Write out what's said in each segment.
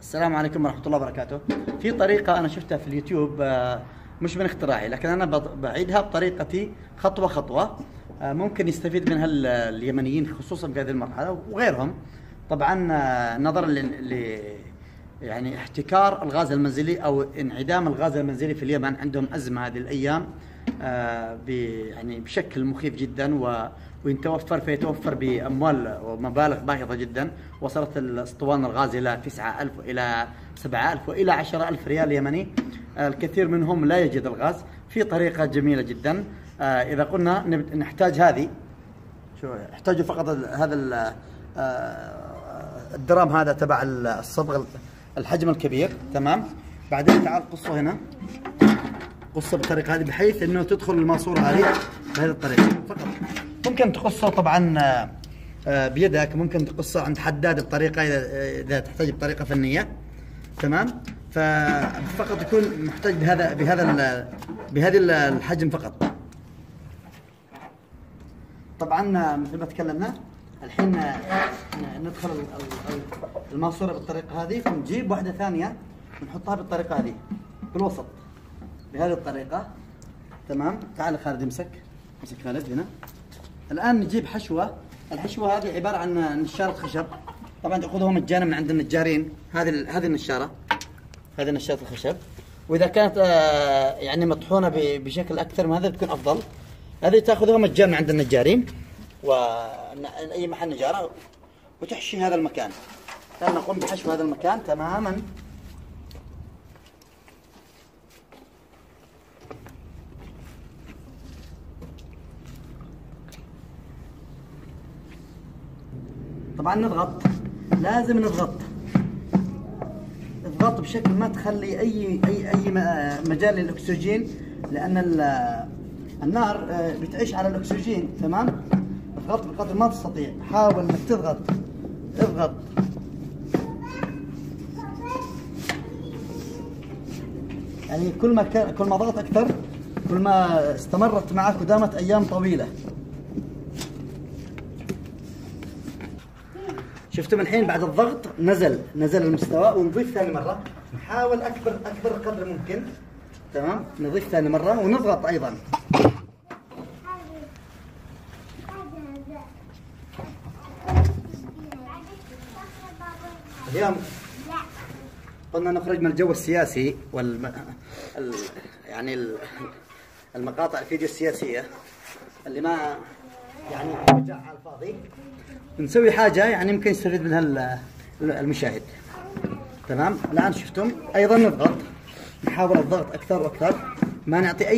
السلام عليكم ورحمة الله وبركاته. في طريقة أنا شفتها في اليوتيوب، مش من اختراعي، لكن أنا بعيدها بطريقتي خطوة خطوة. ممكن يستفيد منها اليمنيين خصوصا في هذه المرحلة وغيرهم. طبعا نظرا يعني احتكار الغاز المنزلي أو انعدام الغاز المنزلي في اليمن، عندهم أزمة هذه الأيام يعني بشكل مخيف جدا، فيتوفر بأموال ومبالغ باهظة جدا. وصلت الاسطوانة الغاز إلى 9000 إلى 7000 وإلى 10000 ريال يمني. الكثير منهم لا يجد الغاز. في طريقة جميلة جدا، إذا قلنا نحتاج هذه، شو يحتاجوا فقط هذا الدرام هذا تبع الصبغ الحجم الكبير. تمام. بعدين تعال قصه هنا، قصه بالطريقه هذه بحيث انه تدخل الماسوره هذه بهذه الطريقه فقط. ممكن تقصه طبعا بيدك، ممكن تقصه عند حداد بطريقه اذا تحتاج بطريقه فنيه. تمام. ففقط يكون محتاج بهذه الحجم فقط. طبعا مثل ما تكلمنا الحين ندخل الماسوره بالطريقه هذه، ونجيب واحده ثانيه نحطها بالطريقه هذه بالوسط بهذه الطريقه. تمام. تعال خالد امسك خالد هنا. الان نجيب حشوه. الحشوه هذه عباره عن نشاره خشب، طبعا تاخذها مجانا من عند النجارين. هذه النشاره، هذه نشاره الخشب، واذا كانت يعني مطحونه بشكل اكثر من هذا تكون افضل. هذه تاخذها مجانا عند النجارين واي محل نجاره، وتحشي هذا المكان. الان نقوم بحشو هذا المكان تماما. طبعا نضغط، لازم نضغط بشكل ما تخلي اي مجال للاكسجين، لان النار بتعيش على الاكسجين. تمام. اضغط بقدر ما تستطيع، حاول انك اضغط. يعني كل ما ضغط اكثر كل ما استمرت معك ودامت ايام طويله. شفتم الحين بعد الضغط نزل المستوى، ونضيف ثاني مره. نحاول اكبر قدر ممكن. تمام. نضيف ثاني مره ونضغط ايضا. اليوم قلنا نخرج من الجو السياسي يعني المقاطع الفيديو السياسيه اللي ما يعني وجع على الفاضي، نسوي حاجه يعني يمكن يستفيد منها المشاهد. تمام. الان شفتم ايضا نضغط، نحاول الضغط اكثر واكثر، ما نعطي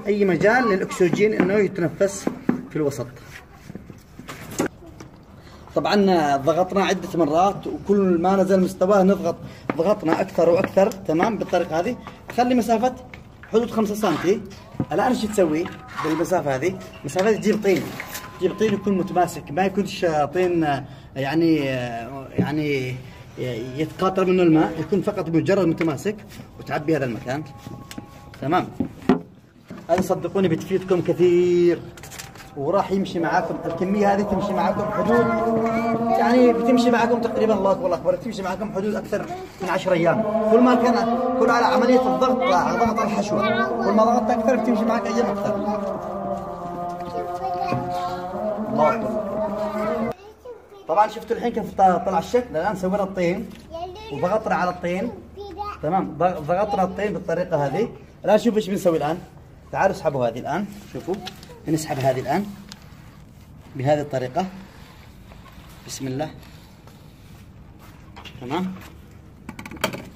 اي مجال للاكسجين انه يتنفس في الوسط. طبعا ضغطنا عده مرات، وكل ما نزل مستواه ضغطنا اكثر واكثر. تمام. بالطريقه هذه تخلي مسافه حدود 5 سم. الان ايش تسوي بالمسافه هذه؟ مسافه تجيب طين يكون متماسك، ما يكونش طين يعني يتقاطر منه الماء، يكون فقط مجرد متماسك، وتعبي هذا المكان. تمام. هذه صدقوني بتفيدكم كثير، وراح يمشي معاكم الكميه هذه، تمشي معاكم حدود يعني بتمشي معاكم تقريبا، الله اكبر، تمشي معاكم حدود اكثر من 10 ايام. كل على عمليه الضغط، ضغط الحشوه، كل ما ضغطت اكثر بتمشي معك ايام اكثر. الله أكبر. طبعا شفتوا الحين كيف طلع الشكل. الان سوينا الطين وضغطنا على الطين. تمام. ضغطنا الطين بالطريقه هذه. الان شوفوا ايش بنسوي الان. تعالوا اسحبوا هذه الان. شوفوا نسحب هذه الان بهذه الطريقه. بسم الله. تمام.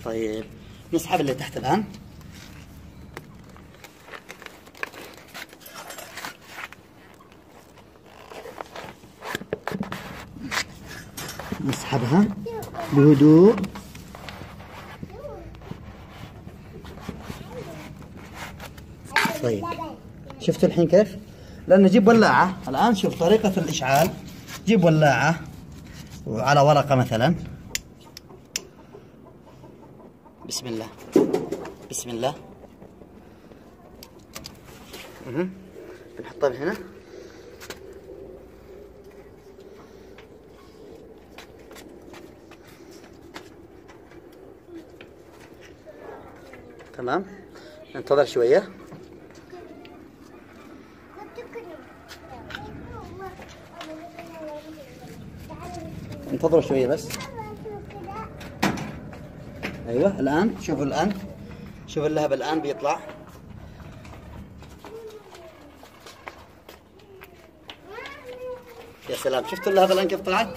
طيب نسحب اللي تحت الان. نسحبها بهدوء. طيب شفتوا الحين كيف؟ لأن نجيب ولاعة الآن. شوف طريقة الإشعال. جيب ولاعة وعلى ورقة مثلا. بسم الله. نحطها هنا. تمام، ننتظر شوية. انتظروا شوية بس. ايوه الآن شوفوا، الآن شوفوا اللهب الآن بيطلع. يا سلام، شفتوا اللهب الآن كيف طلعت؟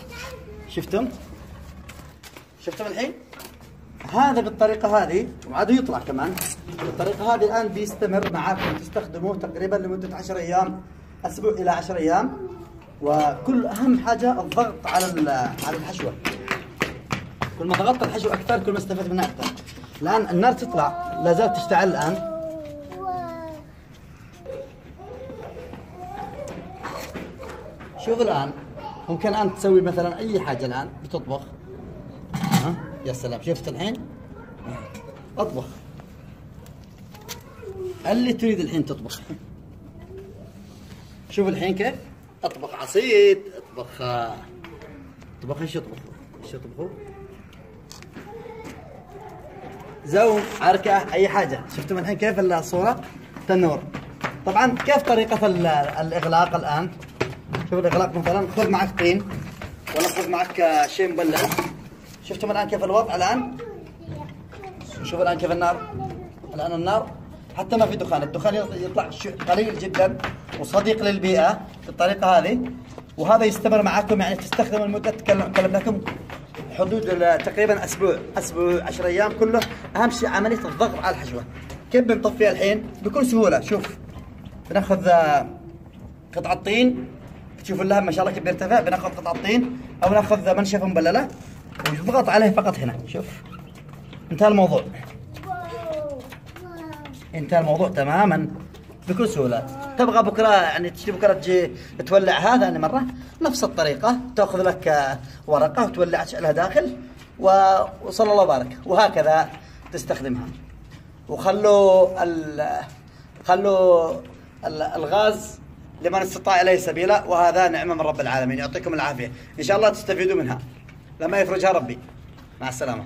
شفتم الحين؟ هذا بالطريقة هذه وعاد يطلع كمان. بالطريقة هذه الآن بيستمر معاكم، تستخدموه تقريبا لمدة 10 أيام، أسبوع إلى 10 أيام. وكل أهم حاجة الضغط على الحشوة. كل ما ضغطت الحشوة أكثر كل ما استفدت منها أكثر. الآن النار تطلع، لا زالت تشتعل الآن. شوف الآن ممكن الآن تسوي مثلا أي حاجة. الآن بتطبخ، يا سلام، شفت الحين؟ اطبخ اللي تريد الحين تطبخ. شوف الحين كيف اطبخ عصيد، اطبخ ايش يطبخوا؟ زوم، عركة، اي حاجة. شفتم الحين كيف الصورة؟ تنور. طبعا كيف طريقة الاغلاق الان؟ شوف الاغلاق مثلا، خذ معك طين ولا خذ معك شيء مبلل. شفتم الان كيف الوضع الان؟ شوف الان كيف النار. الان النار حتى ما في دخان، الدخان يطلع قليل جدا وصديق للبيئة بالطريقة هذه. وهذا يستمر معكم، يعني تستخدم المدة تكلم لكم حدود تقريبا اسبوع 10 ايام كله. اهم شيء عملية الضغط على الحشوة. كيف بنطفيها الحين؟ بكل سهولة. شوف، بناخذ قطعة طين، تشوفوا اللهب ما شاء الله كيف بيرتفع. بناخذ قطعة طين او ناخذ منشفة مبللة ونضغط عليه فقط هنا. شوف، انتهى الموضوع. انتهى الموضوع تماما بكل سهولة. تبغى بكرة يعني تجي بكرة تجي تولع هذا يعني مرة نفس الطريقة، تأخذ لك ورقة وتولع تشعلها داخل وصلى الله وبارك، وهكذا تستخدمها. وخلوا الغاز لمن استطاع إليه سبيلا، وهذا نعمة من رب العالمين. يعطيكم العافية، إن شاء الله تستفيدوا منها لما يفرجها ربي. مع السلامة.